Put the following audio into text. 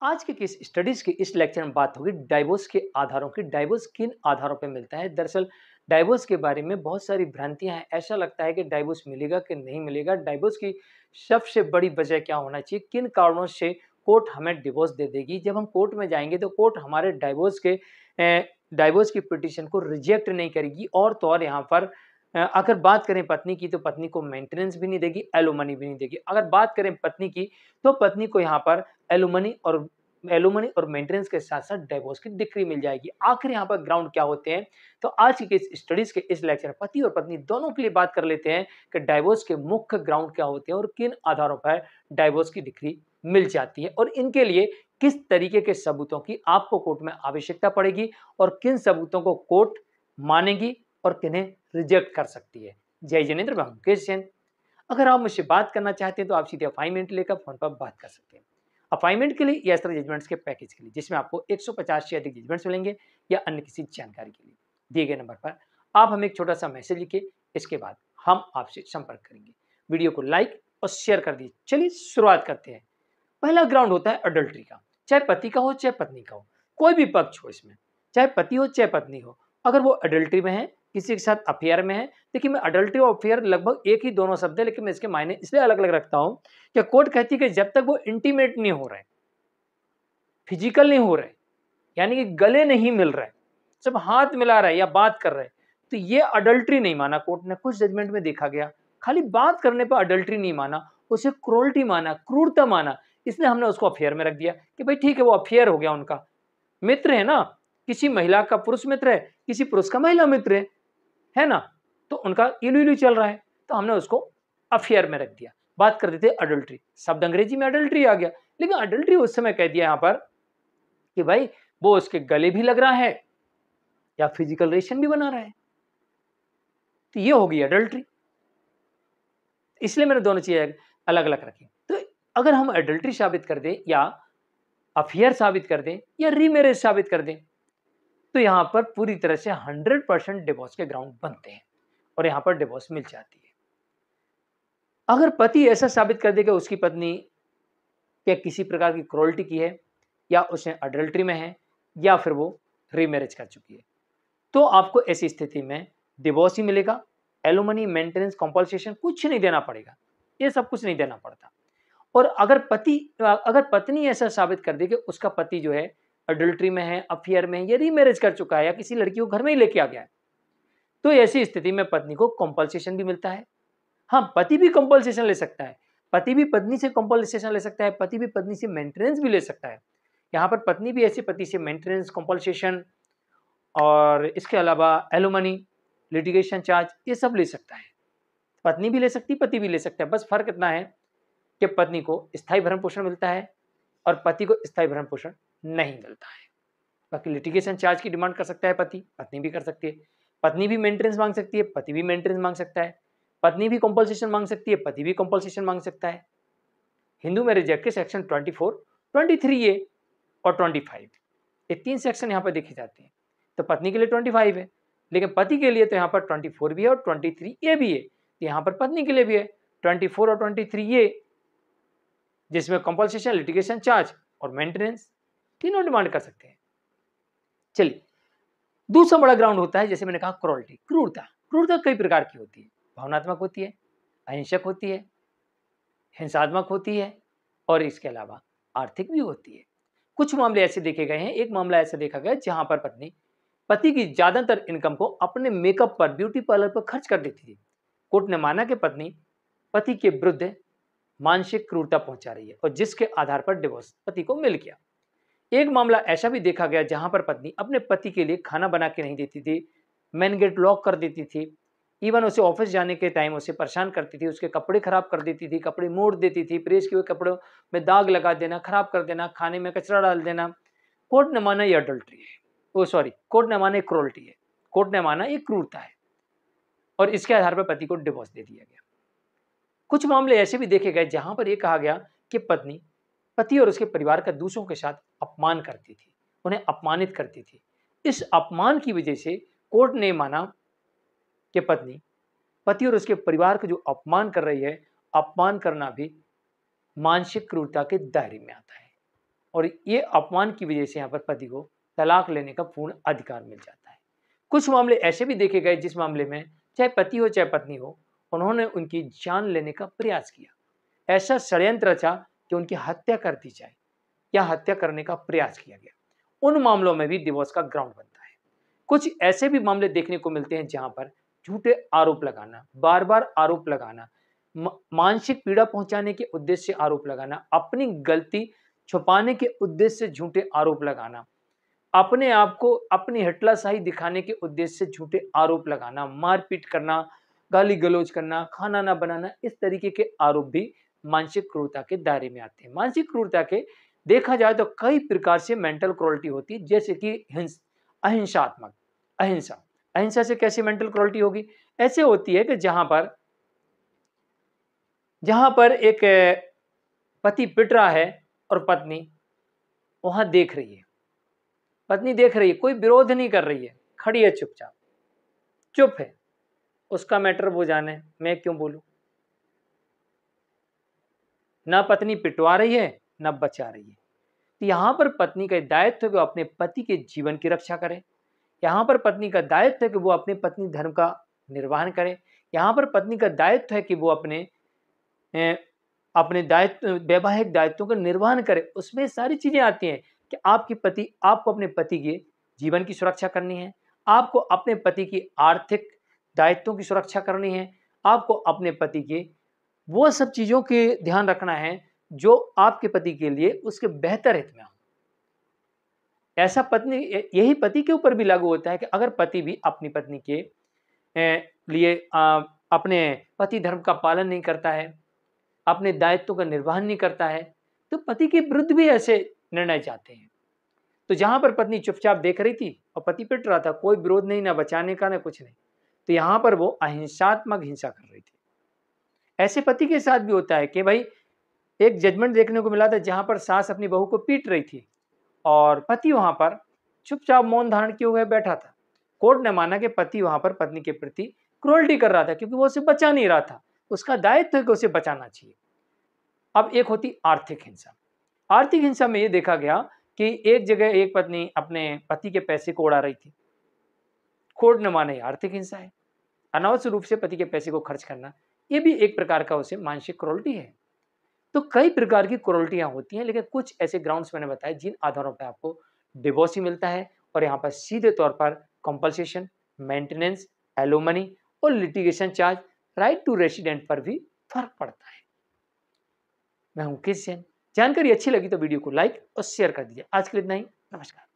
आज के case studies के इस लेक्चर में बात होगी डाइवोर्स के आधारों की। डाइवोर्स किन आधारों पर मिलता है? दरअसल डाइवोर्स के बारे में बहुत सारी भ्रांतियां हैं। ऐसा लगता है कि डाइवोर्स मिलेगा कि नहीं मिलेगा। डाइवोर्स की सबसे बड़ी वजह क्या होना चाहिए? किन कारणों से कोर्ट हमें डिवोर्स दे देगी? जब हम कोर्ट में जाएंगे तो कोर्ट हमारे डाइवोर्स की पिटीशन को रिजेक्ट नहीं करेगी। और तो और यहाँ पर अगर बात करें पत्नी की तो पत्नी को मेंटेनेंस भी नहीं देगी, एलुमनी भी नहीं देगी। अगर बात करें पत्नी की तो पत्नी को यहाँ पर एलुमनी और मेंटेनेंस के साथ साथ डिवोर्स की डिक्री मिल जाएगी। आखिर यहाँ पर ग्राउंड क्या होते हैं? तो आज की स्टडीज के इस लेक्चर में पति और पत्नी दोनों के लिए बात कर लेते हैं कि डाइवोर्स के मुख्य ग्राउंड क्या होते हैं और किन आधारों पर डाइवोर्स की डिक्री मिल जाती है और इनके लिए किस तरीके के सबूतों की आपको कोर्ट में आवश्यकता पड़ेगी और किन सबूतों को कोर्ट मानेगी और किन्हें रिजेक्ट कर सकती है। जय जिनेंद्र, मैं मुकेश जैन। अगर आप मुझसे बात करना चाहते हैं तो आप सीधे अपॉइंटमेंट लेकर फोन पर बात कर सकते हैं। अपॉइंटमेंट के लिए या तरह जजमेंट्स के पैकेज के लिए जिसमें आपको 150 से अधिक जजमेंट्स मिलेंगे या अन्य किसी जानकारी के लिए दिए गए नंबर पर आप हमें एक छोटा सा मैसेज लिखिए। इसके बाद हम आपसे संपर्क करेंगे। वीडियो को लाइक और शेयर कर दीजिए। चलिए शुरुआत करते हैं। पहला ग्राउंड होता है अडल्ट्री का। चाहे पति का हो चाहे पत्नी का हो, कोई भी पक्ष हो इसमें, चाहे पति हो चाहे पत्नी हो, अगर वो अडल्ट्री में है, किसी के साथ अफेयर में है। देखिए, मैं अडल्ट्री और अफेयर लगभग एक ही दोनों शब्द है, लेकिन मैं इसके मायने इसलिए अलग अलग रखता हूं कि कोर्ट कहती है कि जब तक वो इंटीमेट नहीं हो रहे, फिजिकल नहीं हो रहे, यानी कि गले नहीं मिल रहे, जब हाथ मिला रहा है या बात कर रहे, तो ये अडल्ट्री नहीं माना कोर्ट ने। कुछ जजमेंट में देखा गया खाली बात करने पर अडल्ट्री नहीं माना, उसे क्रूरटी माना, क्रूरता माना, इसलिए हमने उसको अफेयर में रख दिया कि भाई ठीक है, वो अफेयर हो गया, उनका मित्र है ना, किसी महिला का पुरुष मित्र है, किसी पुरुष का महिला मित्र है ना, तो उनका इलू इलू चल रहा है, तो हमने उसको अफेयर में रख दिया। बात कर देते अडल्ट्री, शब्द अंग्रेजी में अडल्ट्री आ गया, लेकिन अडल्ट्री उस समय कह दिया यहां पर कि भाई वो उसके गले भी लग रहा है या फिजिकल रिलेशन भी बना रहा है, तो ये होगी अडल्ट्री। इसलिए मैंने दोनों चीजें अलग अलग रखी। तो अगर हम अडल्ट्री साबित कर दें या अफेयर साबित कर दें या रीमैरिज साबित कर दें तो यहां पर पूरी तरह से 100% डिवोर्स के ग्राउंड बनते हैं और यहां पर डिवोर्स मिल जाती है। अगर पति ऐसा साबित कर दे कि उसकी पत्नी के किसी प्रकार की क्रूरल्टी की है या उसने अडल्ट्री में है या फिर वो रीमैरिज कर चुकी है, तो आपको ऐसी स्थिति में डिवोर्स ही मिलेगा। एलुमनी, मेंटेनेंस, कॉम्पनसेशन कुछ नहीं देना पड़ेगा, ये सब कुछ नहीं देना पड़ता। और अगर पत्नी ऐसा साबित कर दे कि उसका पति जो है अडल्ट्री में है, अफेयर में है या रीमैरिज कर चुका है या किसी लड़की को घर में ही लेके आ गया है, तो ऐसी स्थिति में पत्नी को कॉम्पनसेशन भी मिलता है। हाँ, पति भी कॉम्पनसेशन ले सकता है, पति भी पत्नी से कॉम्पनसेशन ले सकता है, पति भी पत्नी से मेंटेनेंस भी ले सकता है। यहाँ पर पत्नी भी ऐसे पति से मेंटेनेंस, कॉम्पनसेशन और इसके अलावा एलुमनी, लिटिगेशन चार्ज, ये सब ले सकता है। पत्नी भी ले सकती, पति भी ले सकता है। बस फर्क इतना है कि पत्नी को स्थायी भरण पोषण मिलता है और पति को स्थायी भरण पोषण नहीं मिलता है। बाकी लिटिगेशन चार्ज की डिमांड कर सकता है पति, पत्नी भी कर सकती है। पत्नी भी मेंटेनेंस मांग सकती है, पति भी मेंटेनेंस मांग सकता है। पत्नी भी कॉम्पनसेशन मांग सकती है, पति भी कॉम्पनसेशन मांग सकता है। हिंदू मैरिज एक्ट के सेक्शन 24, 23A और 25, ये 3 सेक्शन यहाँ पर देखे जाते हैं। तो पत्नी के लिए 25 है, लेकिन पति के लिए तो यहाँ पर 24 भी है और 23A भी है। तो यहाँ पर पत्नी के लिए भी है 24 और 23A, जिसमें कॉम्पनसेशन, लिटिगेशन चार्ज और मेंटेनेंस तीनों डिमांड कर सकते हैं। चलिए, दूसरा बड़ा ग्राउंड होता है, जैसे मैंने कहा क्रूरल्टी, क्रूरता। क्रूरता कई प्रकार की होती है, भावनात्मक होती है, अहिंसक होती है, हिंसात्मक होती है और इसके अलावा आर्थिक भी होती है। कुछ मामले ऐसे देखे गए हैं। एक मामला ऐसा देखा गया जहां पर पत्नी पति की ज्यादातर इनकम को अपने मेकअप पर, ब्यूटी पार्लर पर खर्च कर देती थी। कोर्ट ने माना कि पत्नी पति के विरुद्ध मानसिक क्रूरता पहुंचा रही है और जिसके आधार पर डिवोर्स पति को मिल गया। एक मामला ऐसा भी देखा गया जहां पर पत्नी अपने पति के लिए खाना बना के नहीं देती थी, मेन गेट लॉक कर देती थी, इवन उसे ऑफिस जाने के टाइम उसे परेशान करती थी, उसके कपड़े खराब कर देती थी, कपड़े मोड़ देती थी, प्रेस किए हुए कपड़ों में दाग लगा देना, खराब कर देना, खाने में कचरा डाल देना। कोर्ट ने माना ये अडल्ट्री है, कोर्ट ने माना ये क्रूरल्टी है, कोर्ट ने माना ये क्रूरता है और इसके आधार पर पति को डिवोर्स दे दिया गया। कुछ मामले ऐसे भी देखे गए जहां पर यह कहा गया कि पति और उसके परिवार का दूसरों के साथ अपमान करती थी, उन्हें अपमानित करती थी। इस अपमान की वजह से कोर्ट ने माना कि पति और उसके परिवार का जो अपमान कर रही है, अपमान करना भी मानसिक क्रूरता के दायरे में आता है। और ये अपमान की वजह से यहाँ पर पति को तलाक लेने का पूर्ण अधिकार मिल जाता है। कुछ मामले ऐसे भी देखे गए जिस मामले में चाहे पति हो चाहे पत्नी हो, उन्होंने उनकी जान लेने का प्रयास किया। ऐसा षड्यंत्र रचा कि उनकी हत्या कर दी जाए या हत्या करने का प्रयास किया गया। उन मामलों में भी डिवोर्स का ग्राउंड बनता है। कुछ ऐसे भी मामले देखने को मिलते हैं जहां पर झूठे आरोप लगाना, बार बार आरोप लगाना, मानसिक पीड़ा पहुंचाने के उद्देश्य से आरोप लगाना, अपनी गलती छुपाने के उद्देश्य से झूठे आरोप लगाना, अपने आप को अपनी हटलाशाही दिखाने के उद्देश्य से झूठे आरोप लगाना, मारपीट करना, गाली गलौज करना, खाना ना बनाना, इस तरीके के आरोप भी मानसिक क्रूरता के दायरे में आते हैं। मानसिक क्रूरता के देखा जाए तो कई प्रकार से मेंटल क्रूरटी होती है, जैसे कि अहिंसात्मक अहिंसा। अहिंसा से कैसी मेंटल क्रूरटी होगी? ऐसे होती है कि जहां पर एक पति पिट रहा है और पत्नी वहां देख रही है, पत्नी देख रही है, कोई विरोध नहीं कर रही है, खड़ी है चुपचाप, चुप है, उसका मैटर वो जाने, मैं क्यों बोलूं। ना पत्नी पिटवा रही है ना बचा रही है। तो यहां पर पत्नी का दायित्व है कि वो अपने पति के जीवन की रक्षा करे। यहां पर पत्नी का दायित्व है कि वो अपने पत्नी धर्म का निर्वहन करे। यहां पर पत्नी का दायित्व है कि वो अपने दायित्व, वैवाहिक दायित्वों का निर्वहन करे। उसमें सारी चीजें आती हैं कि आपको अपने पति के जीवन की सुरक्षा करनी है, आपको अपने पति की आर्थिक दायित्वों की सुरक्षा करनी है, आपको अपने पति के वो सब चीजों के ध्यान रखना है जो आपके पति के लिए उसके बेहतर हित में हो। ऐसा पत्नी, यही पति के ऊपर भी लागू होता है कि अगर पति भी अपनी पत्नी के लिए अपने पति धर्म का पालन नहीं करता है, अपने दायित्व का निर्वहन नहीं करता है, तो पति के विरुद्ध भी ऐसे निर्णय जाते हैं। तो जहां पर पत्नी चुपचाप देख रही थी और पति पिट रहा था, कोई विरोध नहीं, ना बचाने का ना कुछ नहीं, तो यहां पर वो अहिंसात्मक हिंसा कर रही थी। ऐसे पति के साथ भी होता है कि भाई एक जजमेंट देखने को मिला था जहां पर सास अपनी बहू को पीट रही थी और पति वहां पर चुपचाप मौन धारण किए हुए बैठा था। कोर्ट ने माना कि पति वहां पर पत्नी के प्रति क्रूरटी कर रहा था क्योंकि वो उसे बचा नहीं रहा था, उसका दायित्व है कि उसे बचाना चाहिए। अब एक होती आर्थिक हिंसा। आर्थिक हिंसा में यह देखा गया कि एक जगह एक पत्नी अपने पति के पैसे को उड़ा रही थी, कोर्ट ने माना आर्थिक हिंसा है। अनावश्यक रूप से पति के पैसे को खर्च करना, यह भी एक प्रकार का उसे मानसिक क्रूरटी है। तो कई प्रकार की क्रूरटियां होती हैं, लेकिन कुछ ऐसे ग्राउंड्स मैंने बताए जिन आधारों पर आपको डिवोर्स ही मिलता है और यहाँ पर सीधे तौर पर कंपल्सेशन, मेंटेनेंस, एलोमनी और litigation charge, right to resident पर भी फर्क पड़ता है। मैं हूं किस जैन। जानकारी अच्छी लगी तो वीडियो को लाइक और शेयर कर दीजिए। आज के लिए इतना ही। नमस्कार।